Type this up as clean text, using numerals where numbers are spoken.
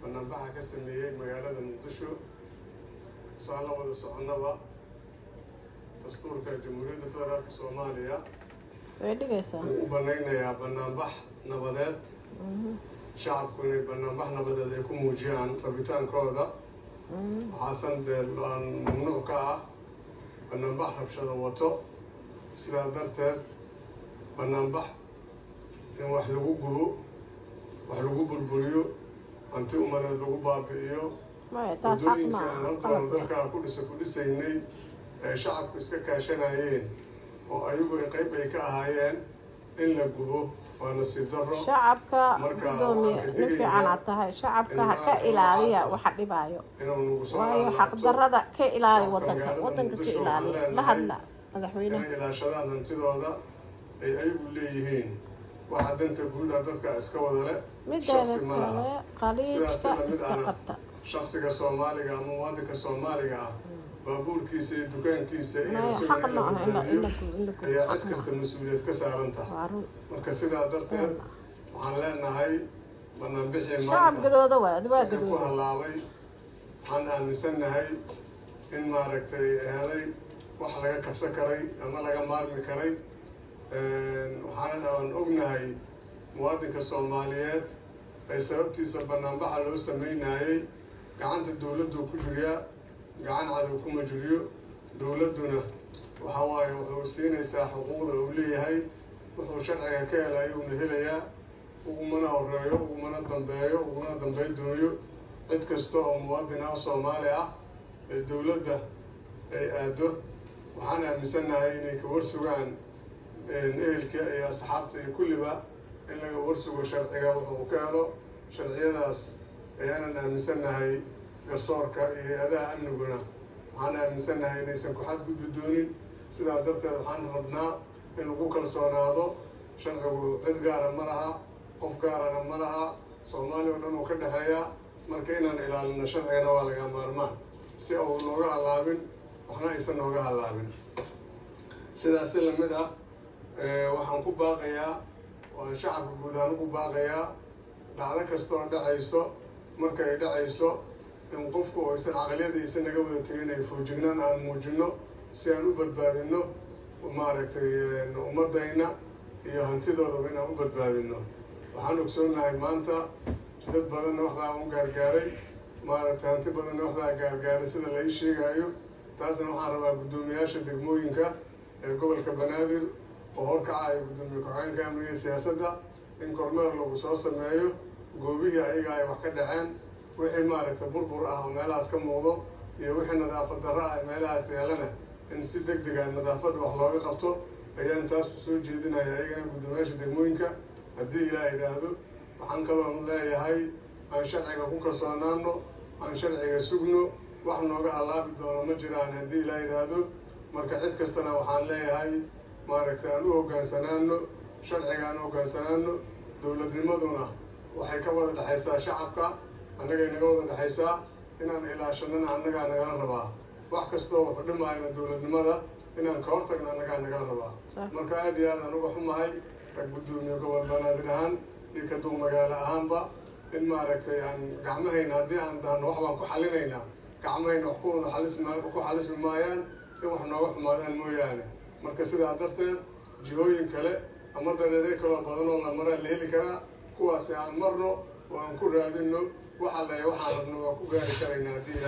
bannaanbaxa ka sameeyey magaalada muqdisho saan la wada soconaba dastuurka jamhuuriyadda federaalka soomaaliya u banaynayaa bannaanbax nabadeed shacabku inay bannaanbax nabadeed ay ku muujiyaan rabitaankooda waxaasan dee aan mamnuuc ka ah bannaanbax rabshado wato sidaa darteed bannaanbax in wax lagu gubo wax lagu burburiyo hanti ummadeed lagu baabi'iyo waddooyinka aan halkaan dalkaa ku dhisaynay ee shacabku iska kaashanayeen oo ayagu qayb ay ka ahaayeen in la gubo waa nasiib darro shacabka gudoomiye nin fiican aad tahay shacabka ha ka ilaaliya waxa dhibaayo waayo xaqdarrada ka ilaali wadanka ka ilaali la hadla madaxweynaha inay ilaashadaan hantidooda ay ayagu leeyihiin waxa danta guud ah dadka iska wada leh mideeda kale qaliibka iska qabta shakhsiga Soomaaliga ama muwaadinka Soomaaliga ah baabuurkiisa iyo dukaankiisa iyo cid kasta mas'uuliyad ka saaran tahay marka sidaa darteed waxaan leenahay bannaanbixii maanta shacabkooda waa ku halaabay waxaan aaminsanahay in maaragtay ahaday wax laga kabsan karay ama laga maarmi karay waxaan ognahay muwaadinka Soomaaliyeed ay sababtiisa bannaanbaxa loo sameynayay gacanta dawladdu ku jiriya gacan cadow kuma jiriyo dawladduna waxa waaye wuxuu siinaysaa xuquuqda uu leeyahay wuxuu sharciga ka helayo uuna helayaa ugumana horeeyo ugumana dambeeyo ugumana dambey dooyo cid kasta oo muwaadin ah Soomaali ah ee dawladda ay aado waxaan aaminsanahay inay ka warsugaan ehelka iyo asxaabta iyo kulliba in laga warsugo sharciga wuxuu ka helo sharciyadaas ayaanan aaminsanahay garsoorka iyo hay-adaha amniguna waxaan aaminsanahay inaysan ku xadgudbi doonin sidaa darteed waxaan rabnaa in lagu kalsoonaado sharcigu cid gaara ma laha qof gaarana ma laha Soomaaliya oo dhan uu ka dhexeeya marka inaan ilaalino sharcigana waa laga maarmaan si uu nooga halaabin waxna aysan nooga halaabin sidaas la mid ah waxaan ku baaqayaa waan shacabka guud ahaan ugu baaqayaa dhacdo kastoo dhacayso markay dhacayso in qofku aysan caqliyadiisa naga wada tegin ay foojignaan aan muujino si aan u badbaadino maaragtay ummadayna iyo hantidoodaba inaan u badbaadino waxaan ogsoonahay maanta dad badanna waxbaa u gaargaaray maaragtay hanti badanna waxbaa gaargaaray sida la ii sheegayo taasna waxaan rabaa guddoomiyaasha degmooyinka ee gobolka Banaadir oo horkacaya guddoomiye ku-xigeenka amniga siyaasadda in kormeer lagu soo sameeyo goobihii ayaga ay wax ka dhaceen wixii maaragtay burbur ah oo meelahaas ka muuqdo iyo wixii nadaafad darro ah meelahaas yeelana in si degdeg ah nadaafadda wax looga qabto ayaan taas soo jeedinaya ayagana guddoomiyaasha degmooyinka haddii ilaa yidhaahdo waxaan kaloo leeyahay aan sharciga ku kalsoonaano aan sharciga sugno wax nooga halaabi doono ma jiraan haddii ilaa yidhaahdo marka cid kastana waxaan leeyahay maaragtay aan u hoggaansanaano sharciga aan u hoggaansanaano dowladnimaduna waxay ka wada dhexaysaa shacabka annagay naga wada dhexaysaa inaan ilaashanana annagaa nagala rabaa wax kastoo wuxu dhimaayna dowladnimada inaan ka hortagna annagaa nagala rabaa marka aad iyo aad aan uga xumahay ka guddoomiye gobol Banaadir ahaan iyo ka duq magaalo ahaanba in maaragtay aan gacmahayna haddii aan dahno wax baan ku xalinaynaa gacmahayna wax ku xalismi maayaan in wax nooga xumaadaan mooyaane marka sidaa darteed jihooyin kale ama dareere kaloo badan oo la maraa la heli karaa kuwaasi aan marno oo aan ku raadino waxa waxaan rabno waa ku gaari karaynaa haddii